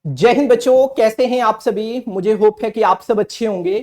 जय हिंद बच्चों, कैसे हैं आप सभी। मुझे होप है कि आप सब अच्छे होंगे।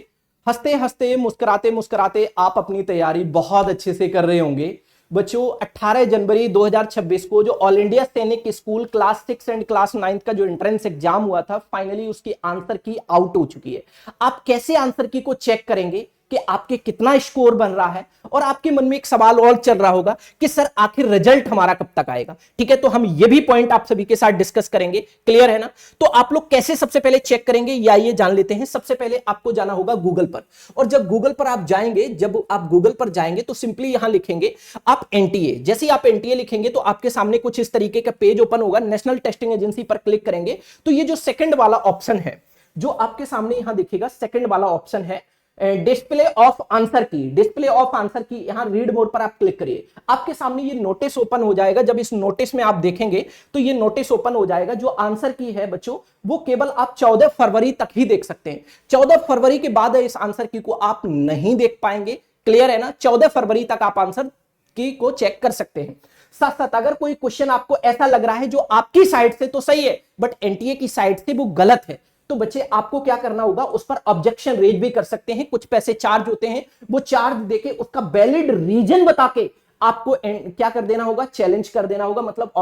हंसते हंसते मुस्कुराते मुस्कुराते आप अपनी तैयारी बहुत अच्छे से कर रहे होंगे। बच्चों 18 जनवरी 2026 को जो ऑल इंडिया सैनिक स्कूल क्लास 6 एंड क्लास 9 का जो एंट्रेंस एग्जाम हुआ था, फाइनली उसकी आंसर की आउट हो चुकी है। आप कैसे आंसर की को चेक करेंगे कि आपके कितना स्कोर बन रहा है। और आपके मन में एक सवाल और चल रहा होगा कि सर आखिर रिजल्ट हमारा कब तक आएगा। ठीक है, तो हम ये भी पॉइंट आप सभी के साथ डिस्कस करेंगे। क्लियर है ना। तो आप लोग कैसे सबसे पहले चेक करेंगे या ये जान लेते हैं। सबसे पहले आपको जाना होगा गूगल पर, और जब गूगल पर आप जाएंगे, जब आप गूगल पर जाएंगे तो सिंपली यहां लिखेंगे आप एनटीए। जैसे ही आप एनटीए लिखेंगे तो आपके सामने कुछ इस तरीके का पेज ओपन होगा। नेशनल टेस्टिंग एजेंसी पर क्लिक करेंगे तो ये जो सेकंड वाला ऑप्शन है, जो आपके सामने यहां दिखेगा, सेकंड वाला ऑप्शन है डिस्प्ले ऑफ आंसर की। डिस्प्ले ऑफ आंसर की यहां रीड मोड पर आप क्लिक करिए। आपके सामने ये नोटिस ओपन हो जाएगा। जब इस नोटिस में आप देखेंगे तो ये नोटिस ओपन हो जाएगा। जो आंसर की है बच्चों, वो केवल आप 14 फरवरी तक ही देख सकते हैं। 14 फरवरी के बाद इस आंसर की को आप नहीं देख पाएंगे। क्लियर है ना। 14 फरवरी तक आप आंसर की को चेक कर सकते हैं। साथ साथ अगर कोई क्वेश्चन आपको ऐसा लग रहा है जो आपकी साइड से तो सही है बट एनटीए की साइड से वो गलत है, तो बच्चे आपको क्या करना होगा, उस पर ऑब्जेक्शन रेज भी कर सकते हैं। कुछ पैसे चार्ज होते हैं, वो चार्ज देके उसका वैलिड रीजन बता के आपको क्या कर देना होगा, चैलेंज कर देना होगा, मतलब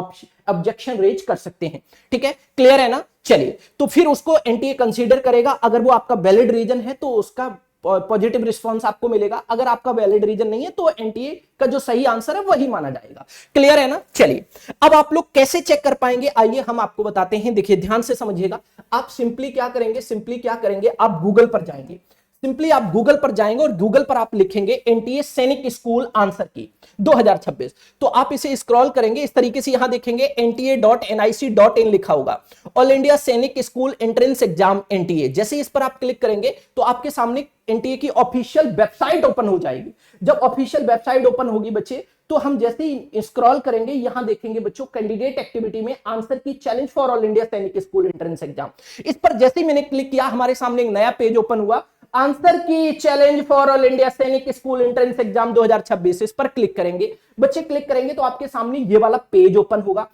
ऑब्जेक्शन रेज कर सकते हैं। ठीक है, क्लियर है ना। चलिए, तो फिर उसको एनटीए कंसीडर करेगा। अगर वो आपका वैलिड रीजन है तो उसका पॉजिटिव रिस्पॉन्स आपको मिलेगा। अगर आपका वैलिड रीजन नहीं है तो एनटीए का जो सही आंसर है वही माना जाएगा। क्लियर है ना। चलिए, अब आप लोग कैसे चेक कर पाएंगे, आइए हम आपको बताते हैं। देखिए ध्यान से समझिएगा। आप सिंपली क्या करेंगे, आप गूगल पर जाएंगे। सिंपली आप गूगल पर जाएंगे और गूगल पर आप लिखेंगे एनटीए सैनिक स्कूल आंसर की 2026। तो आप इसे स्क्रॉल करेंगे इस तरीके से, यहां देखेंगे nta.nic.in लिखा होगा, ऑल इंडिया सैनिक स्कूल एंट्रेंस एग्जाम एनटीए। जैसे इस पर आप क्लिक करेंगे तो आपके सामने एनटीए की ऑफिशियल वेबसाइट ओपन हो जाएगी। जब ऑफिशियल वेबसाइट ओपन होगी बच्चे, तो हम जैसे ही स्क्रॉल करेंगे यहां देखेंगे बच्चों कैंडिडेट एक्टिविटी में आंसर की चैलेंज फॉर ऑल इंडिया सैनिक स्कूल एंट्रेंस एग्जाम। इस पर जैसे ही मैंने क्लिक किया हमारे सामने एक नया पेज ओपन हुआ, आंसर की चैलेंज फॉर ऑल इंडिया सैनिक स्कूल एंट्रेंस एग्जाम 2026। इस पर क्लिक करेंगे बच्चे, क्लिक करेंगे तो आपके सामने ये वाला पेज ओपन होगा।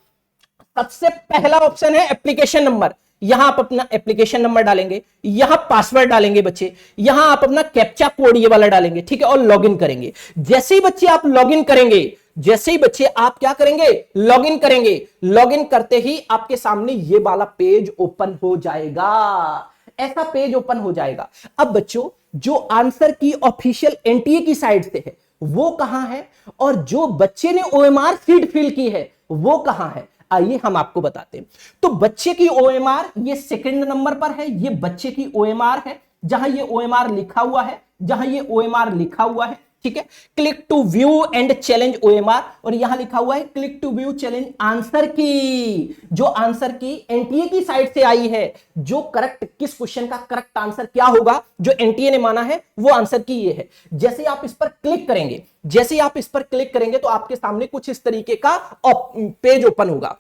सबसे पहला ऑप्शन है एप्लीकेशन नंबर। यहां आप अपना एप्लीकेशन नंबर डालेंगे, यहां पासवर्ड डालेंगे बच्चे, यहां आप अपना कैप्चा कोड ये वाला डालेंगे। ठीक है, और लॉगिन करेंगे। जैसे ही बच्चे आप लॉगिन करेंगे, जैसे ही बच्चे आप क्या करेंगे, लॉगिन करेंगे, लॉगिन करते ही आपके सामने ये वाला पेज ओपन हो जाएगा। ऐसा पेज ओपन हो जाएगा। अब बच्चों जो आंसर की ऑफिशियल एनटीए की साइड से है वो कहां है, और जो बच्चे ने ओएमआर सीट फिल की है वो कहां है, आइए हम आपको बताते हैं। तो बच्चे की ओएमआर ये सेकंड नंबर पर है। ये बच्चे की ओएमआर है, जहां ये ओएमआर लिखा हुआ है, जहां ये ओएमआर लिखा हुआ है। ठीक है, click to view and challenge OMR, और यहां लिखा हुआ है click to view challenge answer key. जो आंसर की एनटीए की साइड से आई है, जो करेक्ट, किस क्वेश्चन का करेक्ट आंसर क्या होगा जो एनटीए ने माना है, वो आंसर की ये है। जैसे आप इस पर क्लिक करेंगे, जैसे आप इस पर क्लिक करेंगे तो आपके सामने कुछ इस तरीके का पेज ओपन होगा।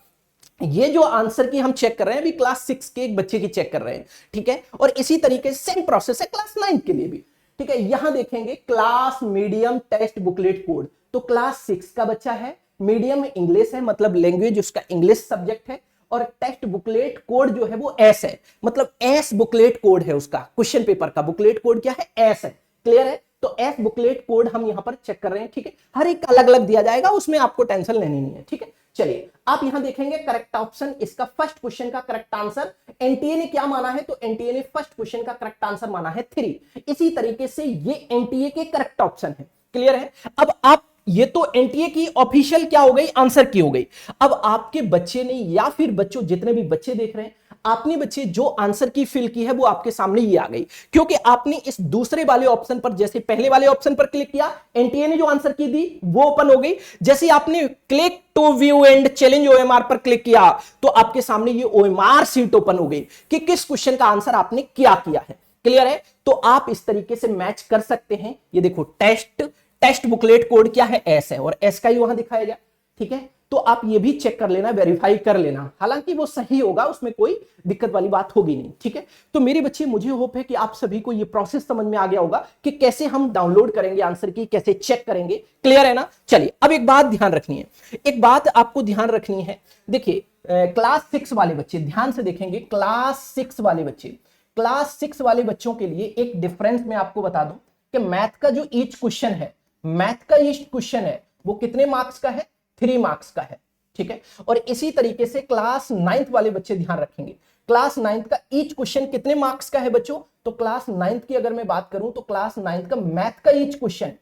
ये जो आंसर की हम चेक कर रहे हैं अभी क्लास 6 के एक बच्चे की चेक कर रहे हैं। ठीक है, और इसी तरीके से सेम प्रोसेस है क्लास 9 के लिए भी। ठीक है, यहां देखेंगे class medium test booklet code. तो क्लास 6 का बच्चा है, मीडियम इंग्लिश है, मतलब लैंग्वेज उसका इंग्लिश सब्जेक्ट है, और टेस्ट बुकलेट कोड जो है वो एस है, मतलब एस बुकलेट कोड है उसका। क्वेश्चन पेपर का बुकलेट कोड क्या है, एस है। क्लियर है। तो एस बुकलेट कोड हम यहां पर चेक कर रहे हैं। ठीक है, हर एक अलग अलग दिया जाएगा, उसमें आपको टेंशन लेनी नहीं है। ठीक है, चलिए आप यहां देखेंगे करेक्ट ऑप्शन, इसका फर्स्ट क्वेश्चन का करेक्ट आंसर एनटीए ने क्या माना है, तो एनटीए ने फर्स्ट क्वेश्चन का करेक्ट आंसर माना है 3। इसी तरीके से ये एनटीए के करेक्ट ऑप्शन है। क्लियर है। अब आप, ये तो एनटीए की ऑफिशियल क्या हो गई, आंसर की हो गई। अब आपके बच्चे ने, या फिर बच्चों जितने भी बच्चे देख रहे हैं, आपने बच्चे जो आंसर की फिल की है वो आपके सामने ये आ गई, क्योंकि आपने इस दूसरे वाले ऑप्शन पर, जैसे पहले वाले ऑप्शन पर क्लिक किया, एनटीए ने जो आंसर की दी वो ओपन हो गई। जैसे आपने click to view and challenge OMR पर क्लिक किया तो आपके सामने ये ओएमआर सीट ओपन हो गई कि किस क्वेश्चन का आंसर आपने क्या किया है। क्लियर है। तो आप इस तरीके से मैच कर सकते हैं। ये देखो टेस्ट बुकलेट कोड क्या है, एस है, और एस का ही वहां दिखाया गया। ठीक है, तो आप ये भी चेक कर लेना, वेरीफाई कर लेना, हालांकि वो सही होगा, उसमें कोई दिक्कत वाली बात होगी नहीं। ठीक है, तो मेरे बच्चे मुझे होप है कि आप सभी को ये प्रोसेस समझ में आ गया होगा कि कैसे हम डाउनलोड करेंगे आंसर की, कैसे चेक करेंगे। क्लियर है ना। चलिए अब एक बात ध्यान रखनी है, एक बात आपको ध्यान रखनी है। देखिए क्लास 6 वाले बच्चे ध्यान से देखेंगे, क्लास 6 वाले बच्चों के लिए एक डिफरेंस मैं आपको बता दूं कि मैथ का जो ईच क्वेश्चन है वो कितने मार्क्स का है, 3 मार्क्स का है, ठीक है। और इसी तरीके से क्लास 9th वाले बच्चे ध्यान रखेंगे, क्लास 9th का ईच क्वेश्चन कितने मार्क्स का है बच्चों, तो क्लास 9th की अगर मैं बात करूं तो क्लास 9th का मैथ का ईच क्वेश्चन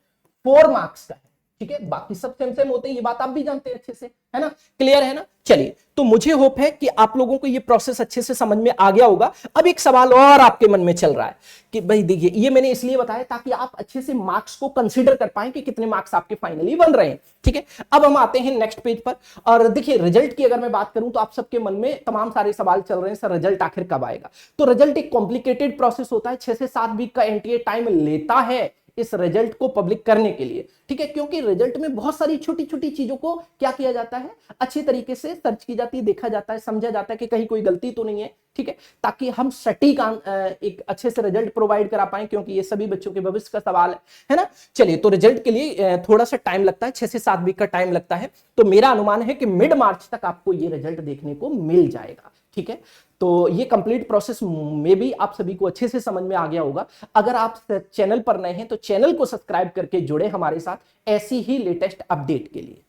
4 मार्क्स का है, ठीक है। बाकी सब सेम होते हैं, ये बात आप भी जानते हैं अच्छे से, है ना, क्लियर है ना। चलिए, तो मुझे होप है कि आप लोगों को ये प्रोसेस अच्छे से समझ में आ गया होगा। अब एक सवाल और आपके मन में चल रहा है कि भाई देखिए, ये मैंने इसलिए बताया ताकि आप अच्छे से मार्क्स को कंसीडर कर पाए कि कितने मार्क्स आपके फाइनली बन रहे हैं, ठीक है। अब हम आते हैं नेक्स्ट पेज पर, और देखिए रिजल्ट की अगर मैं बात करूं तो आप सबके मन में तमाम सारे सवाल चल रहे हैं, सर रिजल्ट आखिर कब आएगा। तो रिजल्ट एक कॉम्प्लिकेटेड प्रोसेस होता है, 6 से 7 वीक का एनटीए टाइम लेता है इस रिजल्ट को पब्लिक करने के लिए, ठीक है। क्योंकि रिजल्ट में बहुत सारी छोटी छोटी चीजों को क्या किया जाता है, अच्छी तरीके से सर्च की जाती है, देखा जाता है, समझा जाता है कि कहीं कोई गलती तो नहीं है, ठीक है, ताकि हम सटीक एक अच्छे से रिजल्ट प्रोवाइड करा पाए, क्योंकि ये सभी बच्चों के भविष्य का सवाल है ना। चलिए, तो रिजल्ट के लिए थोड़ा सा टाइम लगता है, 6 से 7 वीक का टाइम लगता है। तो मेरा अनुमान है कि मिड मार्च तक आपको ये रिजल्ट देखने को मिल जाएगा, ठीक है। तो ये कंप्लीट प्रोसेस में भी आप सभी को अच्छे से समझ में आ गया होगा। अगर आप चैनल पर नए हैं तो चैनल को सब्सक्राइब करके जुड़े हमारे साथ ऐसी ही लेटेस्ट अपडेट के लिए।